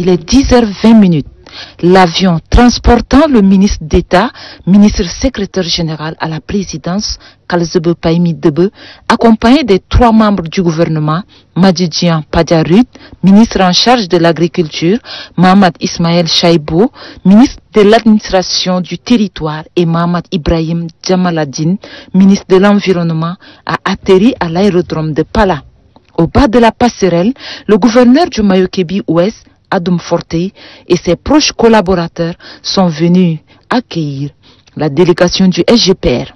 Il est 10h20. L'avion transportant le ministre d'État, ministre secrétaire général à la présidence, Kalzebe Paimi Debe, accompagné des 3 membres du gouvernement, Madjidian Padiarut, ministre en charge de l'agriculture, Mohamed Ismaël Chaibou, ministre de l'administration du territoire, et Mohamed Ibrahim Djamaladine, ministre de l'environnement, a atterri à l'aérodrome de Pala. Au bas de la passerelle, le gouverneur du Mayo-Kébi-Ouest, Adoum Fortey, et ses proches collaborateurs sont venus accueillir la délégation du SGPR.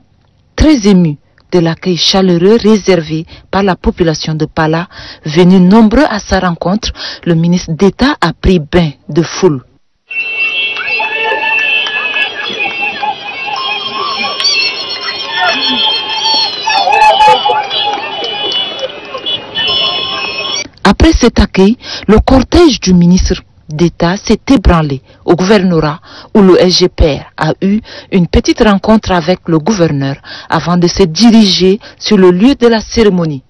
Très ému de l'accueil chaleureux réservé par la population de Pala, venus nombreux à sa rencontre, le ministre d'État a pris bain de foule. Après cet accueil, le cortège du ministre d'État s'est ébranlé au gouvernorat où le SGPR a eu une petite rencontre avec le gouverneur avant de se diriger sur le lieu de la cérémonie.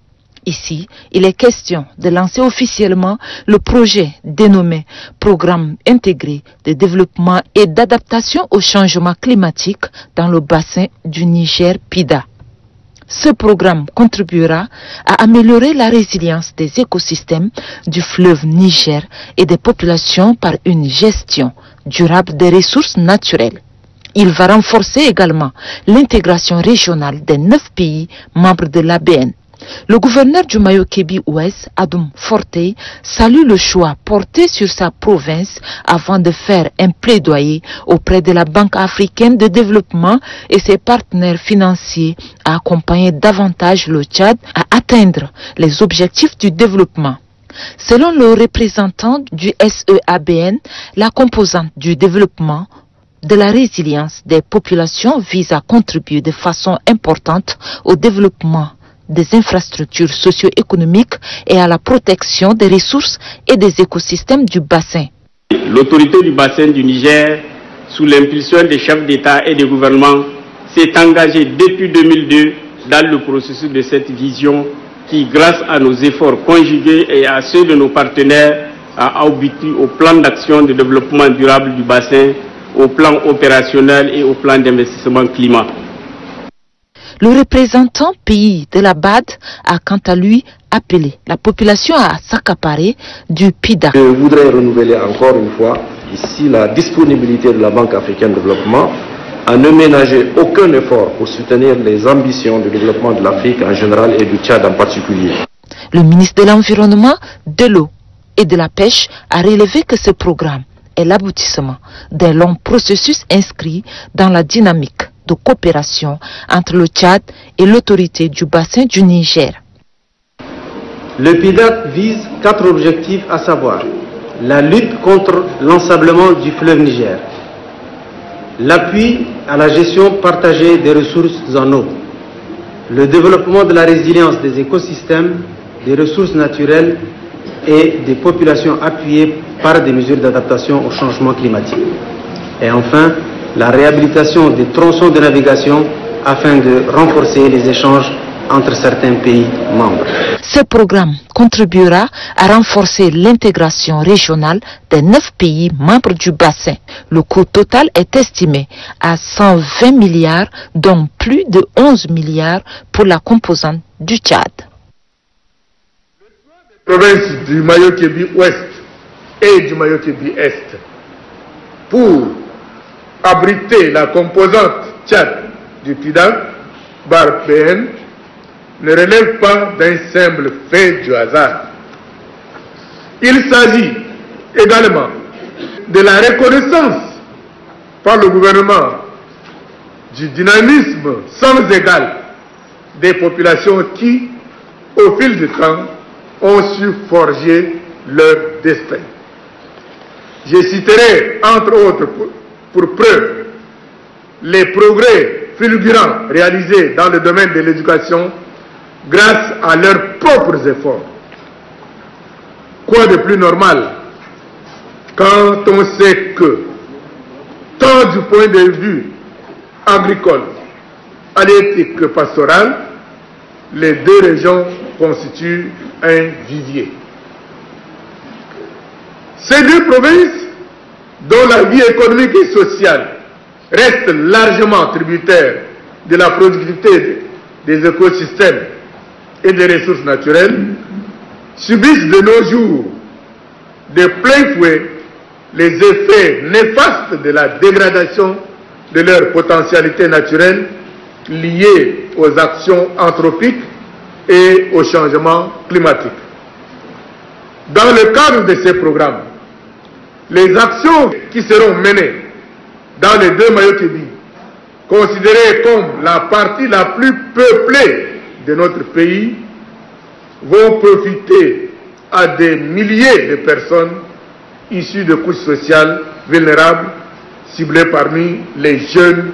Ici, il est question de lancer officiellement le projet dénommé Programme intégré de développement et d'adaptation au changement climatique dans le bassin du Niger-Pida. Ce programme contribuera à améliorer la résilience des écosystèmes du fleuve Niger et des populations par une gestion durable des ressources naturelles. Il va renforcer également l'intégration régionale des 9 pays membres de l'ABN. Le gouverneur du Mayo-Kébi-Ouest, Adoum Fortey, salue le choix porté sur sa province avant de faire un plaidoyer auprès de la Banque africaine de développement et ses partenaires financiers à accompagner davantage le Tchad à atteindre les objectifs du développement. Selon le représentant du SEABN, la composante du développement de la résilience des populations vise à contribuer de façon importante au développement des infrastructures socio-économiques et à la protection des ressources et des écosystèmes du bassin. L'autorité du bassin du Niger, sous l'impulsion des chefs d'État et de gouvernement, s'est engagée depuis 2002 dans le processus de cette vision qui, grâce à nos efforts conjugués et à ceux de nos partenaires, a abouti au plan d'action de développement durable du bassin, au plan opérationnel et au plan d'investissement climat. Le représentant pays de la BAD a quant à lui appelé la population à s'accaparer du PIDA. Je voudrais renouveler encore une fois ici la disponibilité de la Banque africaine de développement à ne ménager aucun effort pour soutenir les ambitions de développement de l'Afrique en général et du Tchad en particulier. Le ministre de l'Environnement, de l'eau et de la pêche a relevé que ce programme est l'aboutissement d'un long processus inscrit dans la dynamique de coopération entre le Tchad et l'autorité du bassin du Niger. Le PIDAC vise 4 objectifs, à savoir la lutte contre l'ensablement du fleuve Niger, l'appui à la gestion partagée des ressources en eau, le développement de la résilience des écosystèmes, des ressources naturelles et des populations appuyées par des mesures d'adaptation au changement climatique. Et enfin, la réhabilitation des tronçons de navigation afin de renforcer les échanges entre certains pays membres. Ce programme contribuera à renforcer l'intégration régionale des 9 pays membres du bassin. Le coût total est estimé à 120 milliards, dont plus de 11 milliards pour la composante du Tchad. Les provinces du Mayo-Kébi-Ouest et du Mayo-Kébi-Est pour abriter la composante Tchad du PIDA, BAR-PN, ne relève pas d'un simple fait du hasard. Il s'agit également de la reconnaissance par le gouvernement du dynamisme sans égal des populations qui, au fil du temps, ont su forger leur destin. Je citerai, entre autres, pour preuve, les progrès fulgurants réalisés dans le domaine de l'éducation grâce à leurs propres efforts. Quoi de plus normal quand on sait que, tant du point de vue agricole, halieutique que pastoral, les 2 régions constituent un vivier. Ces deux provinces, dont la vie économique et sociale reste largement tributaire de la productivité des écosystèmes et des ressources naturelles, subissent de nos jours de plein fouet les effets néfastes de la dégradation de leur potentialité naturelle liée aux actions anthropiques et au changement climatique. Dans le cadre de ces programmes, les actions qui seront menées dans les deux Mayo-Kébi, considérées comme la partie la plus peuplée de notre pays, vont profiter à des milliers de personnes issues de couches sociales vulnérables, ciblées parmi les jeunes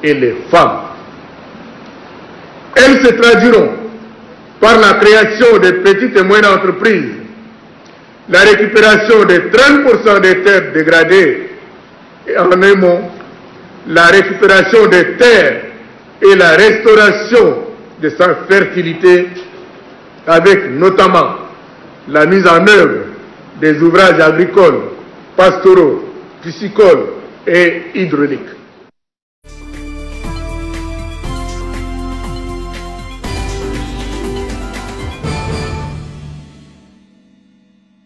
et les femmes. Elles se traduiront par la création de petites et moyennes entreprises, la récupération de 30% des terres dégradées et en un mot, la récupération des terres et la restauration de sa fertilité avec notamment la mise en œuvre des ouvrages agricoles, pastoraux, piscicoles et hydrauliques.